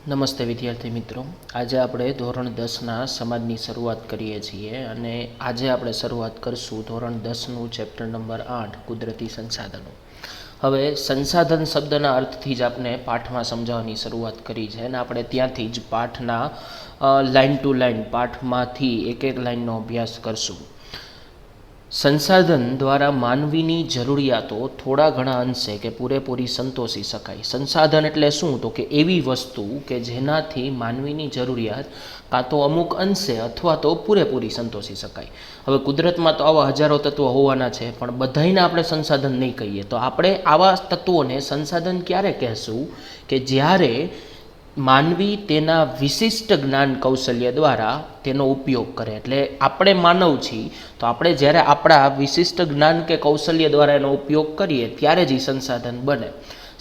નમસ્તે વિદ્યાર્થી મિત્રો, આજે આપણે ધોરણ 10ના સમાજની શરૂઆત કરીએ છીએ અને આજે આપણે શરૂઆત કરશું ધોરણ 10નું ચેપ્ટર નંબર 8 કુદરતી સંસાધનો. હવે સંસાધન શબ્દના અર્થથી જ આપણે પાઠમાં સમજાવવાની શરૂઆત કરી છે અને આપણે ત્યાંથી જ પાઠના લાઇન ટુ લાઇન પાઠમાંથી એક એક લાઇનનો અભ્યાસ કરશું. સંસાધન દ્વારા માનવીની જરૂરિયાતો થોડા ઘણા અંશે કે પૂરેપૂરી સંતોષી શકાય. સંસાધન એટલે શું? તો કે એવી વસ્તુ કે જેનાથી માનવીની જરૂરિયાત કાં તો અમુક અંશે અથવા તો પૂરેપૂરી સંતોષી શકાય. હવે કુદરતમાં તો આવા હજારો તત્વો હોવાના છે, પણ બધાને આપણે સંસાધન નહીં કહીએ. તો આપણે આવા તત્વોને સંસાધન ક્યારે કહેશું? કે જ્યારે માનવી તેના વિશિષ્ટ જ્ઞાન કૌશલ્ય દ્વારા તેનો ઉપયોગ કરે. એટલે આપણે માનવ છીએ, તો આપણે જ્યારે આપણા વિશિષ્ટ જ્ઞાન કે કૌશલ્ય દ્વારા એનો ઉપયોગ કરીએ ત્યારે જ એ સંસાધન બને.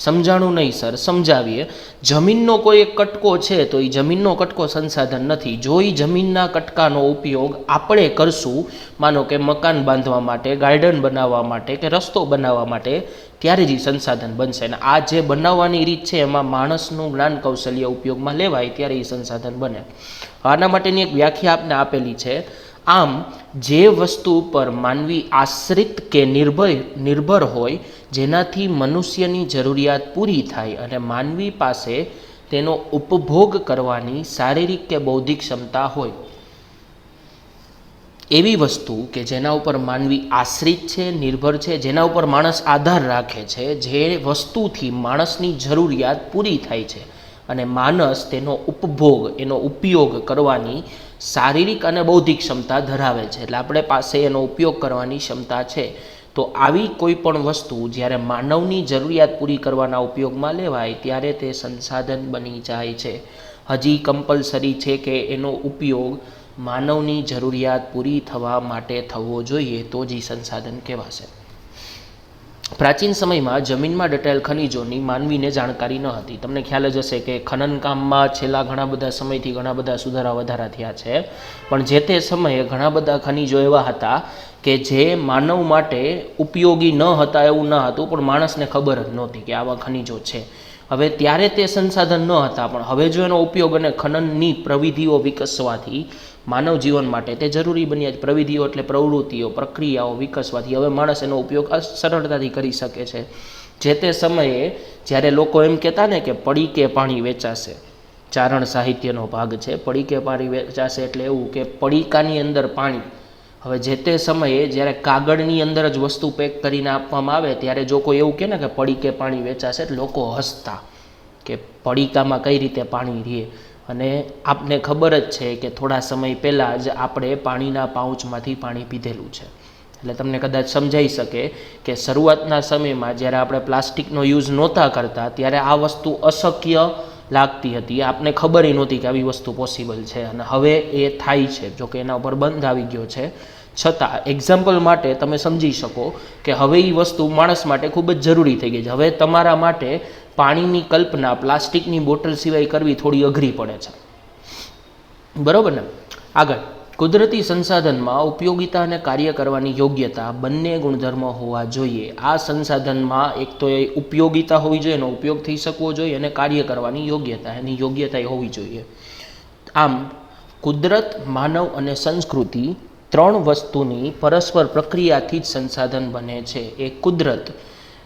સમજાણું નહીં સર, સમજાવીએ. જમીનનો કોઈ એક કટકો છે તો એ જમીનનો કટકો સંસાધન નથી. જો એ જમીનના કટકાનો ઉપયોગ આપણે કરશું, માનો કે મકાન બાંધવા માટે, ગાર્ડન બનાવવા માટે કે રસ્તો બનાવવા માટે, ત્યારે જ એ સંસાધન બનશે. અને આ જે બનાવવાની રીત છે એમાં માણસનું જ્ઞાન કૌશલ્ય ઉપયોગમાં લેવાય ત્યારે એ સંસાધન બને. આના માટેની એક વ્યાખ્યા આપને આપેલી છે. આમ જે વસ્તુ પર માનવી આશ્રિત કે નિર્ભર હોય, જેનાથી મનુષ્યની જરૂરિયાત પૂરી થાય અને માનવી પાસે તેનો ઉપભોગ કરવાની શારીરિક કે બૌદ્ધિક ક્ષમતા હોય, એવી વસ્તુ કે જેના ઉપર માનવી આશ્રિત છે, નિર્ભર છે, જેના ઉપર માણસ આધાર રાખે છે, જે વસ્તુથી માણસની જરૂરિયાત પૂરી થાય છે અને માણસ તેનો ઉપભોગ, એનો ઉપયોગ કરવાની શારીરિક અને બૌદ્ધિક ક્ષમતા ધરાવે છે. એટલે આપણે પાસે એનો ઉપયોગ કરવાની ક્ષમતા છે. તો આવી કોઈ પણ વસ્તુ જ્યારે માનવની જરૂરિયાત પૂરી કરવાના ઉપયોગમાં લેવાય ત્યારે તે સંસાધન બની જાય છે. હજી કમ્પલસરી છે કે એનો ઉપયોગ માનવની જરૂરિયાત પૂરી થવા માટે થવો જોઈએ, તો જ એ સંસાધન કહેવાશે. પ્રાચીન સમયમાં જમીનમાં દટાયેલ ખનિજોની માનવીને જાણકારી ન હતી. તમને ખ્યાલ જ હશે કે ખનનકામમાં છેલ્લા ઘણા બધા સમયથી ઘણા બધા સુધારા વધારા થયા છે, પણ જે તે સમયે ઘણા બધા ખનિજો એવા હતા કે જે માનવ માટે ઉપયોગી ન હતા એવું ન હતું, પણ માણસને ખબર જ નહોતી કે આવા ખનિજો છે. હવે ત્યારે તે સંસાધન ન હતા, પણ હવે જો એનો ઉપયોગ અને ખનનની પ્રવિધિઓ વિકસવાથી માનવ જીવન માટે તે જરૂરી બન્યા. પ્રવિધિઓ એટલે પ્રવૃત્તિઓ, પ્રક્રિયાઓ વિકસવાથી હવે માણસ એનો ઉપયોગ સરળતાથી કરી શકે છે. જે તે સમયે જ્યારે લોકો એમ કહેતા ને કે પડીકે પાણી વેચાશે, ચારણ સાહિત્યનો ભાગ છે, પડીકે પાણી વેચાશે એટલે એવું કે પડીકાની અંદર પાણી. હવે જે તે સમયે જ્યારે કાગળની અંદર જ વસ્તુ પેક કરીને આપવામાં આવે ત્યારે જો કોઈ એવું કહે ને કે પડીકે પાણી વેચાશે, એટલે લોકો હસતા કે પડીકામાં કઈ રીતે પાણી રહે. અને આપને ખબર જ છે કે થોડા સમય પહેલાં જ આપણે પાણીના પાઉચમાંથી પાણી પીધેલું છે. એટલે તમને કદાચ સમજાઈ શકે કે શરૂઆતના સમયમાં જ્યારે આપણે પ્લાસ્ટિકનો યુઝ નહોતા કરતા ત્યારે આ વસ્તુ અશક્ય લાગતી હતી. આપને ખબર નહોતી કે આવી વસ્તુ પોસિબલ છે અને હવે એ થાય છે. જોકે એના ઉપર બંધ આવી ગયો છે, છતાં એક્ઝામ્પલ માટે તમે સમજી શકો કે હવે એ વસ્તુ માણસ માટે ખૂબ જ જરૂરી થઈ ગઈ છે. હવે તમારા માટે પાણીની કલ્પના પ્લાસ્ટિકની બોટલ સિવાય કરવી થોડી અઘરી પડે છે, બરાબર ને? આગળ, કુદરતી સંસાધનમાં ઉપયોગિતા અને કાર્ય કરવાની યોગ્યતા બંને ગુણધર્મો હોવા જોઈએ. આ સંસાધનમાં એક તો એ ઉપયોગિતા હોવી જોઈએ, એનો ઉપયોગ થઈ શકવો જોઈએ, અને કાર્ય કરવાની યોગ્યતા, એની યોગ્યતા હોવી જોઈએ. આમ કુદરત, માનવ અને સંસ્કૃતિ ત્રણ વસ્તુની પરસ્પર પ્રક્રિયાથી જ સંસાધન બને છે. એ કુદરત,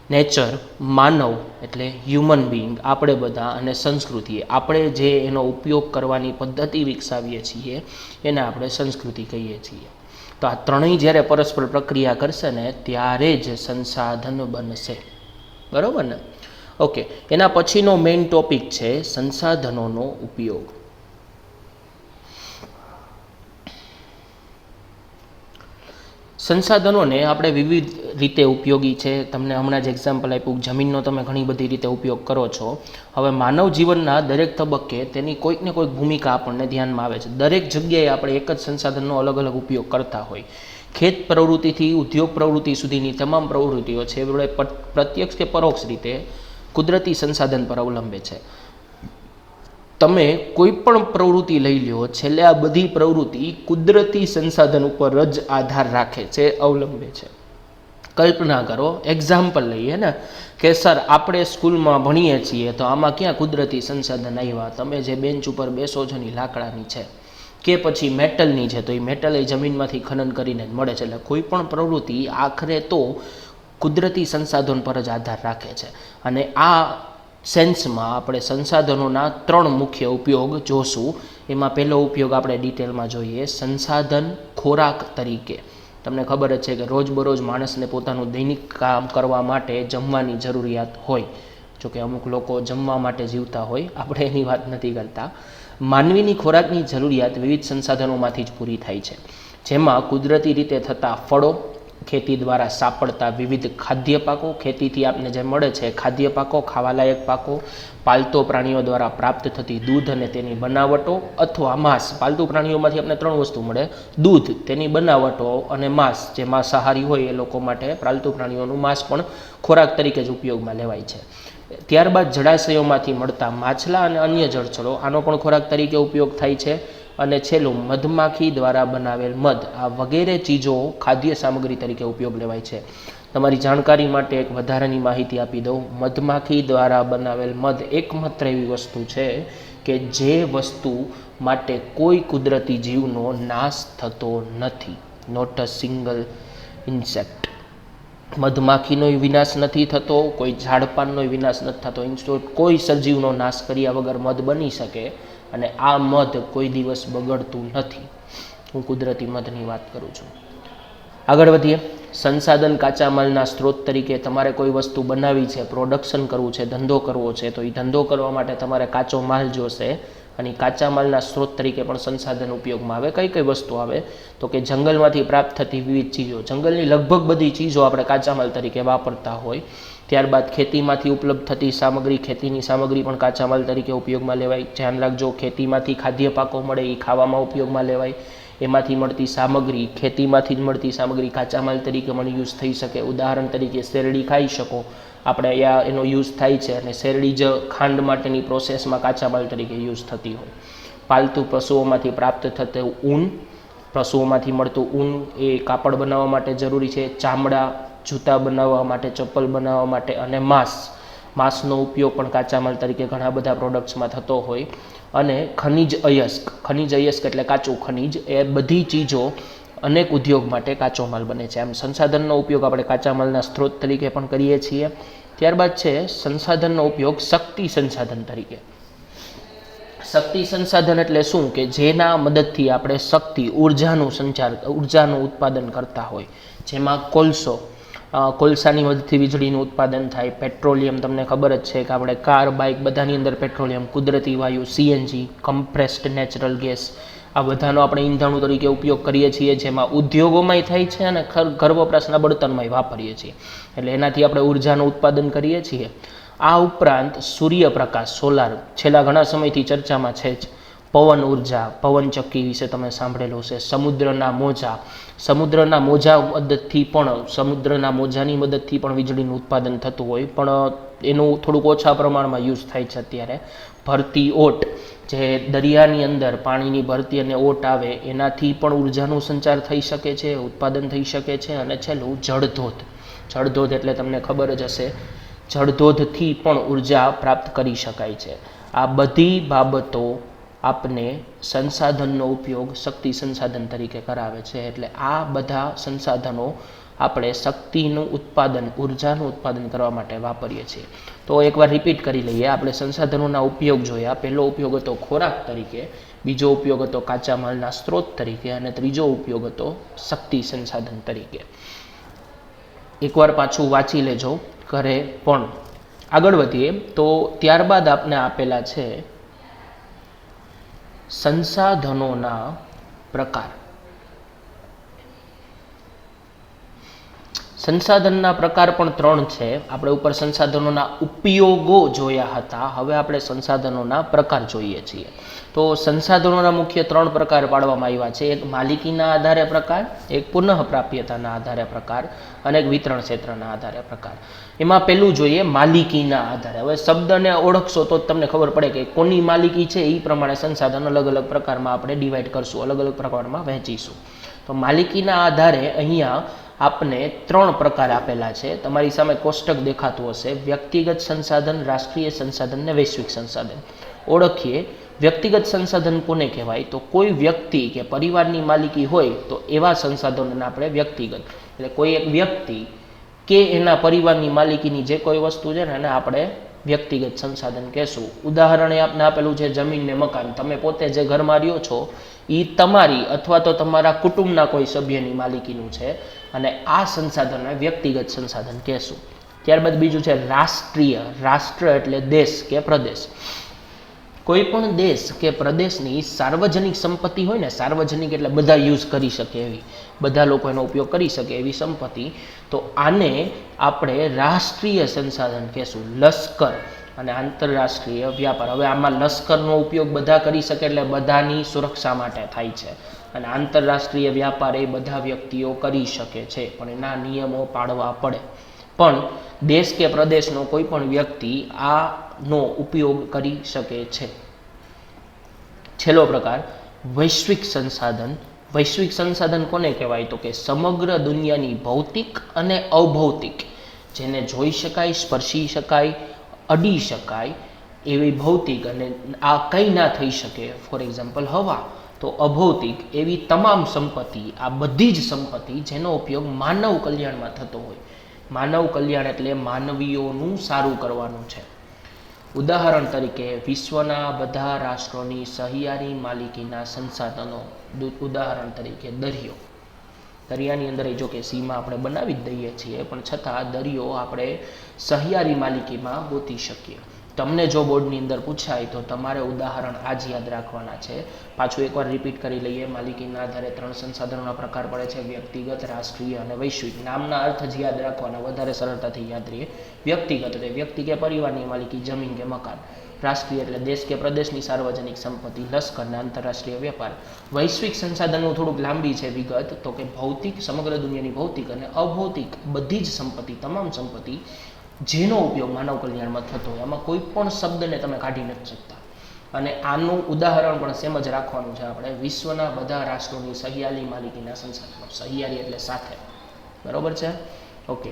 નેચર, માનવ એટલે હ્યુમન બિંગ, આપણે બધા, અને સંસ્કૃતિ, આપણે જે એનો ઉપયોગ કરવાની પદ્ધતિ વિકસાવીએ છીએ એને આપણે સંસ્કૃતિ કહીએ છીએ. તો આ ત્રણેય જ્યારે પરસ્પર પ્રક્રિયા કરશે ને ત્યારે જ સંસાધન બનશે, બરાબર ને? ઓકે, એના પછીનો મેઇન ટોપિક છે સંસાધનોનો ઉપયોગ. સંસાધનોને આપણે વિવિધ રીતે ઉપયોગી છે. તમને હમણાં જ એક્ઝામ્પલ આપ્યું, જમીનનો તમે ઘણી બધી રીતે ઉપયોગ કરો છો. હવે માનવ જીવનના દરેક તબક્કે તેની કોઈક ને કોઈક ભૂમિકા આપણને ધ્યાનમાં આવે છે. દરેક જગ્યાએ આપણે એક જ સંસાધનનો અલગ અલગ ઉપયોગ કરતા હોય. ખેત પ્રવૃત્તિથી ઉદ્યોગ પ્રવૃત્તિ સુધીની તમામ પ્રવૃત્તિઓ છે એ પ્રત્યક્ષ કે પરોક્ષ રીતે કુદરતી સંસાધન પર અવલંબે છે. તમે કોઈ પણ પ્રવૃત્તિ લઈ લો, છેલ્લે આ બધી પ્રવૃત્તિ કુદરતી સંસાધન ઉપર જ આધાર રાખે છે, અવલંબે છે. કલ્પના કરો, એક્ઝામ્પલ લઈએ ને કે સર આપણે સ્કૂલમાં ભણીએ છીએ તો આમાં ક્યાં કુદરતી સંસાધન આવ્યા, તમે જે બેન્ચ ઉપર બેસો છો ને લાકડાની છે કે પછી મેટલની છે, તો એ મેટલ એ જમીનમાંથી ખનન કરીને જ મળે છે. એટલે કોઈ પણ પ્રવૃત્તિ આખરે તો કુદરતી સંસાધન પર જ આધાર રાખે છે. અને આ સેન્સમાં આપણે સંસાધનોના 3 મુખ્ય ઉપયોગ જોશું. એમાં પહેલો ઉપયોગ આપણે ડિટેલમાં જોઈએ, સંસાધન ખોરાક તરીકે. તમને ખબર જ છે કે રોજબરોજ માણસને પોતાનું દૈનિક કામ કરવા માટે જમવાની જરૂરિયાત હોય. જોકે અમુક લોકો જમવા માટે જીવતા હોય, આપણે એની વાત નથી કરતા. માનવીની ખોરાકની જરૂરિયાત વિવિધ સંસાધનોમાંથી જ પૂરી થાય છે, જેમાં કુદરતી રીતે થતા ફળો, ખેતી દ્વારા સાપડતા વિવિધ ખાદ્ય પાકો, ખેતીથી આપને જે મળે છે ખાદ્ય પાકો, ખાવાલાયક પાકો, પાલતુ પ્રાણીઓ દ્વારા પ્રાપ્ત થતી દૂધ અને તેની બનાવટો અથવા માંસ. પાલતુ પ્રાણીઓમાંથી આપણે 3 વસ્તુ મળે, દૂધ, તેની બનાવટો અને માંસ. જે માંસાહારી હોય એ લોકો માટે પાલતુ પ્રાણીઓનું માંસ પણ ખોરાક તરીકે જ ઉપયોગમાં લેવાય છે. ત્યારબાદ જળાશયોમાંથી મળતા માછલા અને અન્ય જળચરો, આનો પણ ખોરાક તરીકે ઉપયોગ થાય છે. અને છેલ્લું મધમાખી દ્વારા બનાવેલ મધ. આ વગેરે ચીજો ખાદ્ય સામગ્રી તરીકે ઉપયોગ લેવાય છે. તમારી જાણકારી માટે એક વધારાની માહિતી આપી દઉં. મધમાખી દ્વારા બનાવેલ મધ એકમાત્ર એવી વસ્તુ છે કે જે વસ્તુ માટે કોઈ કુદરતી જીવનો નાશ થતો નથી. Not a single insect. મધમાખીનો વિનાશ નથી થતો, કોઈ ઝાડપાનનો વિનાશ નથી થતો. ઇન્સ્ટોટ કોઈ સજીવનો નાશ કર્યા વગર મધ બની શકે, અને આ મધ કોઈ દિવસ બગડતું નથી. હું કુદરતી મધની વાત કરું છું. આગળ વધીએ. સંસાધન કાચા માલના સ્ત્રોત તરીકે તમારે કોઈ વસ્તુ બનાવી છે, પ્રોડક્શન કરવું છે, ધંધો કરવો છે, તો એ ધંધો કરવા માટે તમારે કાચો માલ જોશે. અને કાચા માલના સ્ત્રોત તરીકે પણ સંસાધન ઉપયોગમાં આવે. કઈ કઈ વસ્તુ આવે તો કે જંગલમાંથી પ્રાપ્ત થતી વિવિધ ચીજો. જંગલની લગભગ બધી ચીજો આપણે કાચા માલ તરીકે વાપરતા હોય. ત્યારબાદ ખેતીમાંથી ઉપલબ્ધ થતી સામગ્રી, ખેતીની સામગ્રી પણ કાચા માલ તરીકે ઉપયોગમાં લેવાય. ધ્યાન રાખજો, ખેતીમાંથી ખાદ્ય પાકો મળે એ ખાવામાં ઉપયોગમાં લેવાય. એમાંથી મળતી સામગ્રી, ખેતીમાંથી જ મળતી સામગ્રી કાચા માલ તરીકે પણ યુઝ થઈ શકે. ઉદાહરણ તરીકે શેરડી ખાઈ શકો, આપણે અહીંયા એનો યુઝ થાય છે. અને શેરડી જ ખાંડ માટેની પ્રોસેસમાં કાચા માલ તરીકે યુઝ થતી હોય. પાલતુ પશુઓમાંથી પ્રાપ્ત થતું ઊન, પશુઓમાંથી મળતું ઊન એ કાપડ બનાવવા માટે જરૂરી છે. ચામડા, જૂતા બનાવવા માટે, ચપ્પલ બનાવવા માટે. અને માંસનો ઉપયોગ પણ કાચા માલ તરીકે ઘણા બધા પ્રોડક્ટ્સમાં થતો હોય. અને ખનિજ અયસ્ક એટલે કાચું ખનિજ, એ બધી ચીજો અનેક ઉદ્યોગ માટે કાચો માલ બને છે. આમ સંસાધનનો ઉપયોગ આપણે કાચા માલના સ્ત્રોત તરીકે પણ કરીએ છીએ. ત્યારબાદ છે સંસાધનનો ઉપયોગ શક્તિ સંસાધન તરીકે. શક્તિ સંસાધન એટલે શું કે જેના મદદથી આપણે શક્તિ, ઉર્જાનું ઉત્પાદન કરતા હોય. જેમાં કોલસાની મદદથી વીજળીનું ઉત્પાદન થાય. પેટ્રોલિયમ, તમને ખબર જ છે કે આપણે કાર, બાઇક બધાની અંદર પેટ્રોલિયમ, કુદરતી વાયુ, સીએનજી, કમ્પ્રેસ્ડ નેચરલ ગેસ, આ બધાનો આપણે ઈંધણ તરીકે ઉપયોગ કરીએ છીએ. જેમાં ઉદ્યોગોમાંય થાય છે અને ઘર વપરાશના બળતણમાંય વાપરીએ છીએ. એટલે એનાથી આપણે ઉર્જાનું ઉત્પાદન કરીએ છીએ. આ ઉપરાંત સૂર્યપ્રકાશ, સોલાર, છેલ્લા ઘણા સમયથી ચર્ચામાં છે જ. પવન ઉર્જા, પવનચક્કી વિશે તમે સાંભળેલું છે. સમુદ્રના મોજાની મદદથી પણ વીજળીનું ઉત્પાદન થતું હોય, પણ એનું થોડુંક ઓછા પ્રમાણમાં યુઝ થાય છે અત્યારે. ભરતી ઓટ, જે દરિયાની અંદર પાણીની ભરતી અને ઓટ આવે એનાથી પણ ઉર્જાનું સંચાર થઈ શકે છે, ઉત્પાદન થઈ શકે છે. અને છેલ્લું જળધોધ એટલે તમને ખબર જ હશે, જળધોધથી પણ ઉર્જા પ્રાપ્ત કરી શકાય છે. આ બધી બાબતો આપને સંસાધનનો ઉપયોગ શક્તિ સંસાધન તરીકે કરાવે છે. એટલે આ બધા સંસાધનો આપણે શક્તિનું ઉત્પાદન, ઉર્જાનું ઉત્પાદન કરવા માટે વાપરીએ છીએ. તો એકવાર રિપીટ કરી લઈએ. આપણે સંસાધનોના ઉપયોગ જોયા. પહેલો ઉપયોગ હતો ખોરાક તરીકે, બીજો ઉપયોગ હતો કાચા માલના સ્ત્રોત તરીકે, અને ત્રીજો ઉપયોગ હતો શક્તિ સંસાધન તરીકે. એકવાર પાછું વાંચી લેજો ઘરે પણ. આગળ વધીએ તો ત્યારબાદ આપને આપેલા છે સંસાધનોના પ્રકાર. સંસાધનના પ્રકાર પણ 3 છે. આપણે ઉપર સંસાધનોના ઉપયોગો જોયા હતા, હવે આપણે સંસાધનોના પ્રકાર જોઈએ છીએ. તો સંસાધનોના મુખ્ય 3 પ્રકાર પાડવામાં આવ્યા છે. એક માલિકીના આધારે પ્રકાર, એક પુનઃપ્રાપ્યતાના આધારે પ્રકાર, અને એક વિતરણ ક્ષેત્રના આધારે પ્રકાર. એમાં પહેલું જોઈએ માલિકીના આધારે. હવે શબ્દને ઓળખશો તો તમને ખબર પડે કે કોની માલિકી છે, એ પ્રમાણે સંસાધન અલગ અલગ પ્રકારમાં આપણે ડિવાઈડ કરશું, અલગ અલગ પ્રકારમાં વહેંચીશું. તો માલિકીના આધારે અહીંયા આપને 3 પ્રકાર આપેલા છે. તમારી સામે કોષ્ટક દેખાતું હશે. વ્યક્તિગત સંસાધન, રાષ્ટ્રીય સંસાધન અને વૈશ્વિક સંસાધન. ઓળખીએ. વ્યક્તિગત સંસાધન કોને કહેવાય? તો કોઈ વ્યક્તિ કે પરિવારની માલિકી હોય તો એવા સંસાધનોને આપણે વ્યક્તિગત, એટલે કોઈ એક વ્યક્તિ કે એના પરિવારની માલિકીની જે કોઈ વસ્તુ છે ને એને આપણે વ્યક્તિગત સંસાધન કહેશું. ઉદાહરણ એ આપને આપેલું છે જમીન ને મકાન. તમે પોતે જે ઘરમાં રહ્યો છો એ તમારી અથવા તો તમારા કુટુંબના કોઈ સભ્યની માલિકીનું છે અને આ સંસાધનને વ્યક્તિગત સંસાધન કહેશું. ત્યારબાદ બીજું છે રાષ્ટ્રીય. રાષ્ટ્ર એટલે દેશ કે પ્રદેશ. કોઈ પણ દેશ કે પ્રદેશની સાર્વજનિક સંપત્તિ હોય ને, સાર્વજનિક એટલે બધા યુઝ કરી શકે એવી, બધા લોકો એનો ઉપયોગ કરી શકે એવી સંપત્તિ, તો આને આપણે રાષ્ટ્રીય સંસાધન કહેશું. લશ્કર અને આંતરરાષ્ટ્રીય વ્યાપાર. હવે આમાં લશ્કરનો ઉપયોગ બધા કરી શકે એટલે બધાની સુરક્ષા માટે થાય છે, અને આંતરરાષ્ટ્રીય વ્યાપાર એ બધા વ્યક્તિઓ કરી શકે છે પણ એના નિયમો પાળવા પડે. પણ દેશ કે પ્રદેશનો કોઈ પણ વ્યક્તિ આનો ઉપયોગ કરી શકે છે. છેલ્લો પ્રકાર વૈશ્વિક સંસાધન. વૈશ્વિક સંસાધન કોને કહેવાય? તો કે સમગ્ર દુનિયાની ભૌતિક અને અભૌતિક, જેને જોઈ શકાય, સ્પર્શી શકાય, અડી શકાય એવી ભૌતિક, અને આ કંઈ ના થઈ શકે, ફોર એક્ઝામ્પલ હવા, તો અભૌતિક એવી તમામ સંપત્તિ, આ બધી જ સંપત્તિ જેનો ઉપયોગ માનવ કલ્યાણમાં થતો હોય. માનવ કલ્યાણ એટલે માનવીઓનું સારું કરવાનું છે. ઉદાહરણ તરીકે વિશ્વના બધા રાષ્ટ્રોની સહિયારી માલિકીના સંસાધનો. ઉદાહરણ તરીકે દરિયો. દરિયાની અંદર જો કે સીમા આપણે બનાવી જ દઈએ છીએ, પણ છતાં દરિયો આપણે સહિયારી માલિકીમાં ગોતી શકીએ. તમને જો બોર્ડની અંદર પૂછાય તો તમારે ઉદાહરણ આ જ યાદ રાખવાના છે. પાછું એકવાર રિપીટ કરી લઈએ. માલિકીના આધારે 3 સંસાધનોના પ્રકાર પડે છે: વ્યક્તિગત, રાષ્ટ્રીય અને વૈશ્વિક. નામના અર્થ જ યાદ રાખવાના, વધારે સરળતાથી યાદ રહીએ. વ્યક્તિગત એટલે વ્યક્તિ કે પરિવારની માલિકી, જમીન કે મકાન. રાષ્ટ્રીય એટલે દેશ કે પ્રદેશની સાર્વજનિક સંપત્તિ, લશ્કર અને આંતરરાષ્ટ્રીય વેપાર. વૈશ્વિક સંસાધનનું થોડુંક લાંબી છે વિગત, તો કે ભૌતિક, સમગ્ર દુનિયાની ભૌતિક અને અભૌતિક બધી જ સંપત્તિ, તમામ સંપત્તિ જેનો ઉપયોગ માનવ કલ્યાણમાં થતો હોય. આમાં કોઈ પણ શબ્દને તમે કાઢી નથી શકતા. અને આનું ઉદાહરણ પણ સેમ જ રાખવાનું છે આપણે. વિશ્વના બધા રાષ્ટ્રોની સહિયારી માલિકીના સંસાધનો. સહિયારી એટલે સાથે. બરોબર છે? ઓકે.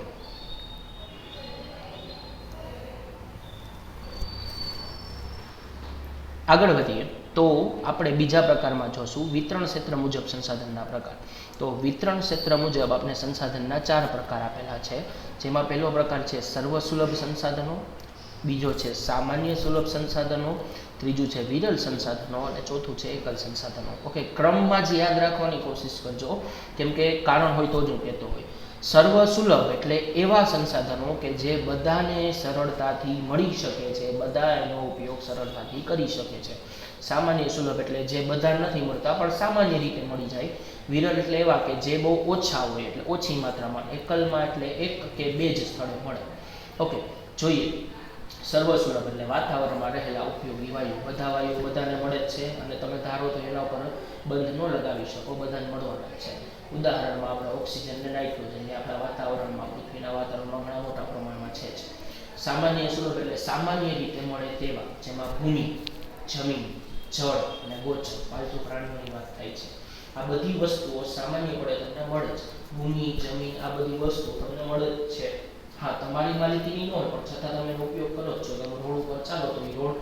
આગળ વધીએ તો આપણે બીજા પ્રકારમાં જોશું વિતરણ ક્ષેત્ર મુજબ સંસાધનના પ્રકાર. તો વિતરણ ક્ષેત્ર મુજબ આપણે સંસાધનના 4 પ્રકાર આપેલા છે, જેમાં પહેલો પ્રકાર છે સર્વસુલભ સંસાધનો, બીજો છે સામાન્ય સુલભ સંસાધનો, ત્રીજું છે વિરલ સંસાધનો અને ચોથું છે એકલ સંસાધનો. ઓકે, ક્રમમાં જ યાદ રાખવાની કોશિશ કરજો, કેમ કે કારણ હોય તો જ હું કહેતો હોય. સર્વસુલભ એટલે એવા સંસાધનો કે જે બધાને સરળતાથી મળી શકે છે, બધા એનો ઉપયોગ સરળતાથી કરી શકે છે. સામાન્ય સુલભ એટલે જે બધા નથી મળતા પણ સામાન્ય રીતે મળી જાય. વિરલ એટલે એવા કે જે બહુ ઓછા હોય, એટલે ઓછી માત્રામાં. એકલમાં એટલે 1 કે 2 જ સ્થળે મળે. ઓકે, જોઈએ. સર્વસુલભ એટલે વાતાવરણમાં રહેલા ઉપયોગી વાયુ. બધા વાયુ બધાને મળે જ છે અને તમે ધારો તો એના ઉપર બંધ ન લગાવી શકો, બધાને મળવાના છે. ઉદાહરણમાં આપણે ઓક્સિજન અને નાઇટ્રોજન જે આપણા વાતાવરણમાં, પૃથ્વીના વાતાવરણમાં ઘણા મોટા પ્રમાણમાં છે જ. સામાન્ય સુલભ એટલે સામાન્ય રીતે મળે તેવા, જેમાં ભૂમિ, જમીન, જળ અને ગોચર, પાલતુ પ્રાણીઓની વાત થાય છે. આ બધી વસ્તુઓ સામાન્યપણે તમને મળે છે. ભૂમિ, જમીન, આ બધી વસ્તુઓ તમને મળે જ છે. હા, તમારી માલિકીની ન હોય પણ છતાં તમે એનો ઉપયોગ કરો જ છો. તમે રોડ ઉપર ચાલો તો એ રોડ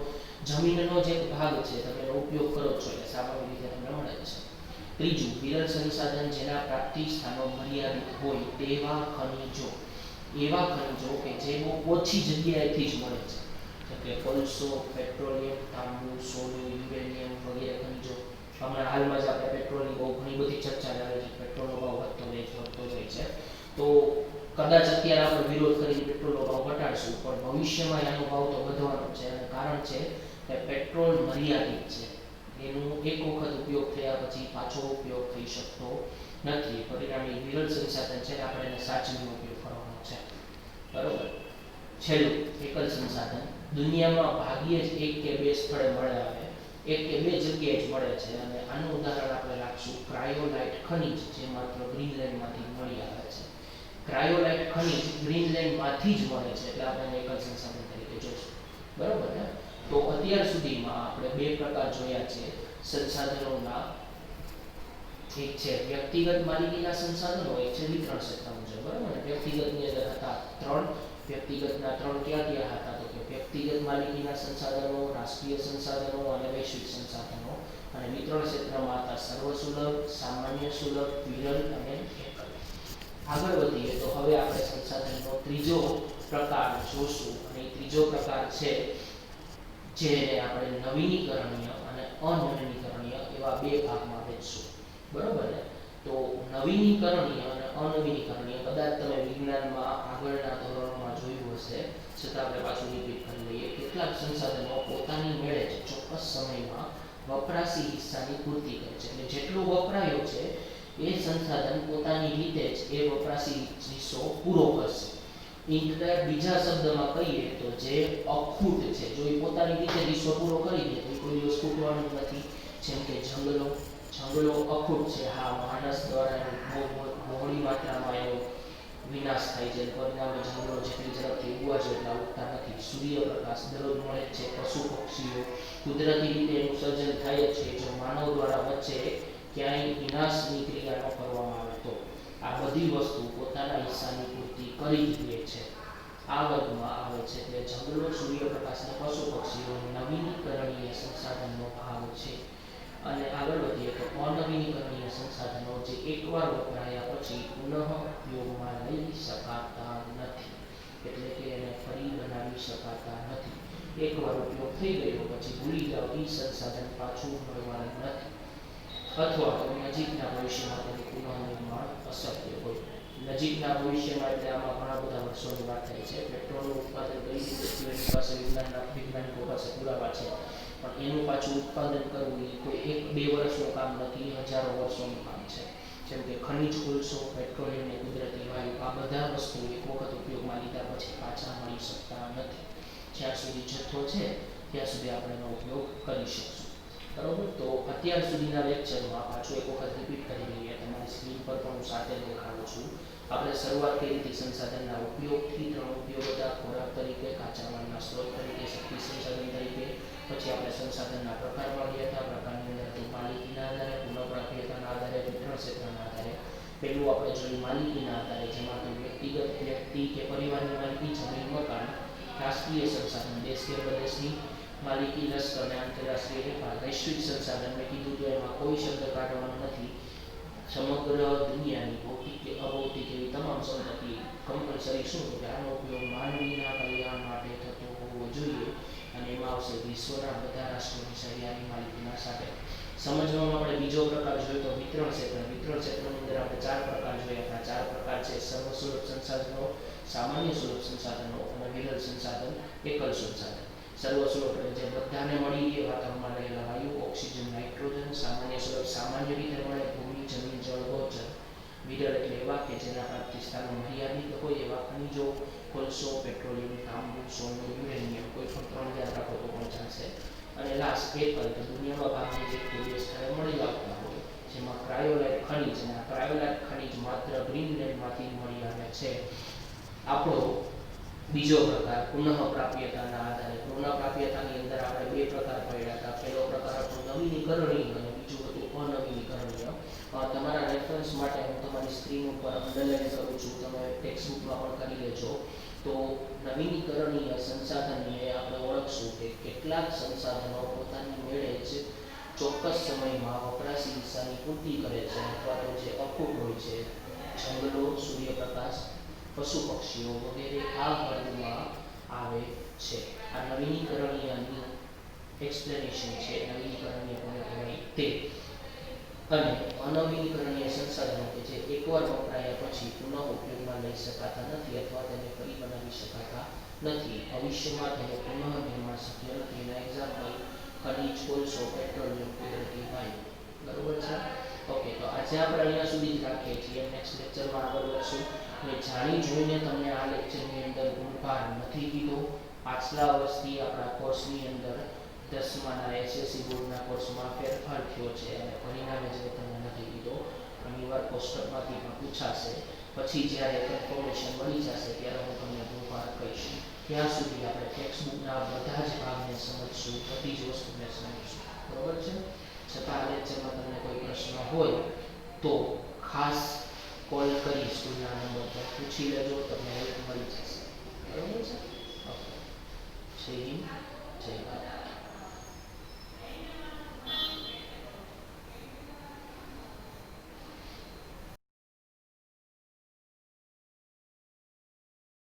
જમીનનો જે ભાગ છે તમે એનો ઉપયોગ કરો છો, એટલે સામાન્ય રીતે તમને મળે છે. ત્રીજું વિરલ સંસાધન, જેના પ્રાપ્તિ સ્થાનો મર્યાદિત હોય તેવા ખનિજો. એવા ખનિજો કે જે બહુ ઓછી જગ્યાએથી જ મળે છે, જેમ કે કોલસો, પેટ્રોલિયમ, તાંબુ, સોનું, યુરેનિયમ વગેરે ખનિજો. હમણાં હાલમાં જ આપણે પેટ્રોલની બહુ ઘણી બધી ચર્ચા ચાલે છે. પેટ્રોલનો ભાવ વધતો જાય છે. તો કદાચ અત્યારે આપણે વિરોધ કરીને પેટ્રોલનો ભાવ ઘટાડશું, પણ ભવિષ્યમાં એનો ભાવ તો વધવાનો છે. અને કારણ છે કે પેટ્રોલ મર્યાદિત છે. એનું એક વખત ઉપયોગ થયા પછી પાછો ઉપયોગ થઈ શકતો નથી. પરિણામે વિરલ સંસાધન છે, આપણે એને સાચવીને ઉપયોગ કરવાનો છે. બરોબર. છેલ્લું એકલ સંસાધન. દુનિયામાં ભાગ્યે જ 1 કે 2 સ્થળે મળે આવે, 1 કે 2 જગ્યાએ જ મળે છે. અને આનું ઉદાહરણ આપણે રાખશું ક્રાયોલાઇટ ખનિજ, જે માત્ર ગ્રીનલેન્ડમાંથી મળી આવે છે. ક્રાયોલાઇટ ખનિજ ગ્રીનલેન્ડમાંથી જ મળે છે, એટલે આપણે એકલ સંસાધન તરીકે જોઈશું. બરોબર ને? તો અત્યાર સુધીમાં આપણે 2 પ્રકાર જોયા છે સંસાધનોના. એક છે વ્યક્તિગત માલિકીના સંસાધનો, એક છે વિતરણ ક્ષેત્ર મુજબ, બરાબર ને? વ્યક્તિગતની અંદર હતા ત્રણ. વ્યક્તિગતના ત્રણ ક્યાં ક્યાં હતા? તો કે વ્યક્તિગત માલિકીના સંસાધનો, રાષ્ટ્રીય સંસાધનો અને વૈશ્વિક સંસાધનો. અને વિતરણ ક્ષેત્રમાં હતા સર્વસુલભ, સામાન્ય સુલભ, વિરલ અને એકલ. આગળ વધીએ તો હવે આપણે સંસાધનનો ત્રીજો પ્રકાર જોશું, અને એ ત્રીજો પ્રકાર છે જેને આપણે નવીનીકરણીય અને અનવીનીકરણીય એવા બે ભાગમાં વહેંચશું, બરોબર ને? તો નવીનીકરણીય અને અનવીનીકરણીય કદાચ તમે વિજ્ઞાનમાં આગળના ધોરણોમાં જોયું હશે, છતાં આપણે પાછું રિપીટ કરી લઈએ. કેટલાક સંસાધનો પોતાની મેળે જ ચોક્કસ સમયમાં વપરાશી હિસ્સાની પૂર્તિ કરે છે, એટલે જેટલું વપરાયો છે એ સંસાધન પોતાની રીતે જ એ વપરાશી હિસ્સો પૂરો કરશે. એટલે બીજા શબ્દમાં કહીએ તો જે અખૂટ છે, જો એ પોતાની રીતે હિસ્સો પૂરો કરી દે તો એ કોઈ દિવસ ખૂટવાનું નથી. જેમ કે જંગલો અખૂટ છે. હા, માણસ દ્વારા બહોળી માત્રામાં એનો વિનાશ થાય છે, પરિણામે જંગલો જેટલી ઝડપથી ઉગવા છે એટલા ઉગતા નથી. સૂર્યપ્રકાશ દરરોજ મળે છે, પશુ પક્ષીઓ કુદરતી રીતે એનું સર્જન થાય જ છે. જો માનવ દ્વારા વચ્ચે ક્યાંય વિનાશની ક્રિયા ન કરવામાં આવે તો આ બધી વસ્તુ પોતાના હિસ્સાની પૂર્તિ કરી જ લે છે. આ વર્ગમાં આવે છે એટલે જંગલો, સૂર્યપ્રકાશ અને પશુ પક્ષીઓ નવીનીકરણીય સંસાધનનો ભાગ છે. અને આગળ વધીએ તો અનવીનીકરણીય સંસાધનો જે એકવાર વપરાયા પછી પુનઃ ઉપયોગમાં લઈ શકાતા નથી, એટલે કે એને ફરી બનાવી શકાતા નથી. એકવાર ઉપયોગ થઈ ગયો પછી ભૂલી જાઓ, એ સંસાધન પાછું મળવાનું નથી, અથવા તો નજીકના ભવિષ્યમાં તેનું પુનઃનિર્માણ અશક્ય હોય. નજીકના ભવિષ્યમાં એટલે આમાં ઘણા બધા વર્ષોની વાત થાય છે. પેટ્રોલનું ઉત્પાદન કઈ રીતે થયું એની પાસે વૈજ્ઞાનિકો પાસે પુરાવા છે, પણ એનું પાછું ઉત્પાદન કરવું એ કોઈ 1-2 વર્ષનું કામ નથી, હજારો વર્ષોનું કામ છે. જેમ કે ખનિજ કોલસો, પેટ્રોલિયમ અને કુદરતી વાયુ, આ બધા વસ્તુ એક વખત ઉપયોગમાં લીધા પછી પાછા મળી શકતા નથી. જ્યાં સુધી જથ્થો છે ત્યાં સુધી આપણે એનો ઉપયોગ કરી શકશું, બરોબર? તો અત્યાર સુધીના લેક્ચરમાં પાછું એક વખત રિપીટ કરી લઈએ. તમારી સ્ક્રીન પર પણ હું સાથે દેખાડું છું. આપણે શરૂઆત કરી હતી સંસાધનના ઉપયોગથી. 3 ઉપયોગ હતા: ખોરાક તરીકે, કાચા માલના સ્ત્રોત તરીકે, શક્તિ સંસાધન તરીકે. પછી આપણે સંસાધનના પ્રકારમાં ગયા હતા. પ્રકારની અંદર હતું માલિકીના આધારે, પુનઃપ્રાપ્યતાના આધારે, વિતરણ ક્ષેત્રના આધારે. પહેલું આપણે જોયું માલિકીના આધારે, જેમાં તો વ્યક્તિગત વ્યક્તિ કે પરિવારની માલિકી, જમીન, મકાન. રાષ્ટ્રીય સંસાધન, દેશ કે પ્રદેશની માલિકી, લશ્કર અને આંતરરાષ્ટ્રીય વેપાર. વૈશ્વિક સંસાધન, મેં કીધું તો એમાં કોઈ શબ્દ કાઢવાનો નથી. સમગ્ર દુનિયાની ભૌતિક કે અભૌતિક એવી તમામ સંપત્તિ કમ્પલસરી શું છે કે આનો ઉપયોગ માનવીના કલ્યાણ માટે થતો હોવો જોઈએ, અને એમાં આવશે વિશ્વના બધા રાષ્ટ્રોની સહિયારી માલિકીના સાથે. સમજવામાં આપણે બીજો પ્રકાર જોયો તો વિતરણ ક્ષેત્ર. વિતરણ ક્ષેત્રની અંદર આપણે 4 પ્રકાર જોયા હતા. 4 પ્રકાર છે: સર્વસુલભ સંસાધનો, સામાન્ય સુલભ સંસાધનો અને વિરલ સંસાધન, એકલ સંસાધન. સર્વસુલભ એટલે જે બધાને મળી રહે, વાતાવરણમાં રહેલા વાયુ, ઓક્સિજન, નાઇટ્રોજન. સામાન્ય સુલભ સામાન્ય રીતે મળે, ભૂમિ, જમીન, જળ, ગોચર. વિરલ એટલે એવા કે જેના પ્રાપ્તિ સ્થાનો મર્યાદિત હોય, એવા ખનિજો, કોલસો, પેટ્રોલિયમ, તાંબુ, સોનું, યુરેનિયમ. કોઈ પણ 3 યાદ રાખો તો પણ ચાલશે. અને લાસ્ટ એકલ, તો દુનિયામાં ભાગની જે કોઈ સ્થળે મળી આવતા હોય, જેમાં ક્રાયોલાઇટ ખનિજ. અને આ ક્રાયોલાઇટ ખનિજ માત્ર ગ્રીનલેન્ડમાંથી મળી આવે છે. આપણો બીજો પ્રકાર પુનઃપ્રાપ્યતાના આધારે. પુનઃપ્રાપ્યતાની અંદર આપણે 2 પ્રકાર પડ્યા હતા. પહેલો પ્રકાર આપણો નવીનીકરણીય અને બીજું હતું અનવીનીકરણીય. તમારા રેફરન્સ માટે હું તમારી સ્ક્રીન ઉપર અંડરલાઈન કરું છું, તમે ટેક્સ્ટબુકમાં પણ કરી લેજો. તો નવીનીકરણીય સંસાધનને આપણે ઓળખશું કે કેટલાક સંસાધનો પોતાની મેળે જ ચોક્કસ સમયમાં વપરાશી હિસ્સાની પૂર્તિ કરે છે, અથવા તો જે અખૂટ હોય છે, જંગલો, સૂર્યપ્રકાશ, પશુ પક્ષીઓ વગેરે આ વર્ગમાં આવે છે. આ નવીનીકરણીયની એક્સપ્લેનેશન છે. નવીનીકરણીય કોને કહેવાય તે. અને અનવીનીકરણીય સંસાધનો કે જે એકવાર વપરાયા પછી પુનઃ ઉપયોગમાં લઈ શકાતા નથી, અથવા તેને ફરી બનાવી શકાતા નથી. ભવિષ્યમાં તેને પુનઃનિર્માણ શક્ય નથી. એના એક્ઝામ્પલ ખનિજ, કોલસો, પેટ્રોલિયમ, કુદરતી વાયુ. બરોબર છે? ઓકે, તો આજે આપણે અહીંયા સુધી જ રાખીએ છીએ. નેક્સ્ટ લેક્ચરમાં આગળ વધશું. મેં જાણી જોઈને તમને આ લેક્ચરની અંદર ગુણભાર નથી કીધો. પાછલા વર્ષથી આપણા કોર્સની અંદર 10માના એસએસસી બોર્ડના કોર્સમાં ફેરફાર થયો છે, અને પરિણામે જ તમને નથી કીધો. ઘણીવાર કોષ્ટકમાંથી પણ પૂછાશે. પછી જ્યારે કન્ફર્મેશન મળી જશે ત્યારે હું તમને ગુણભાર કહીશ. ત્યાં સુધી આપણે ટેક્સ્ટબુકના બધા જ ભાગને સમજશું, બધી જ વસ્તુને સમજશું. બરોબર છે? છતાં આ લેક્ચરમાં તમને કોઈ પ્રશ્ન હોય તો ખાસ કોલ કરી સ્કૂલના નંબર પર પૂછી લેજો, તમને હેલ્પ મળી જશે. બરાબર છે? ઓકે. જય હિન્દ.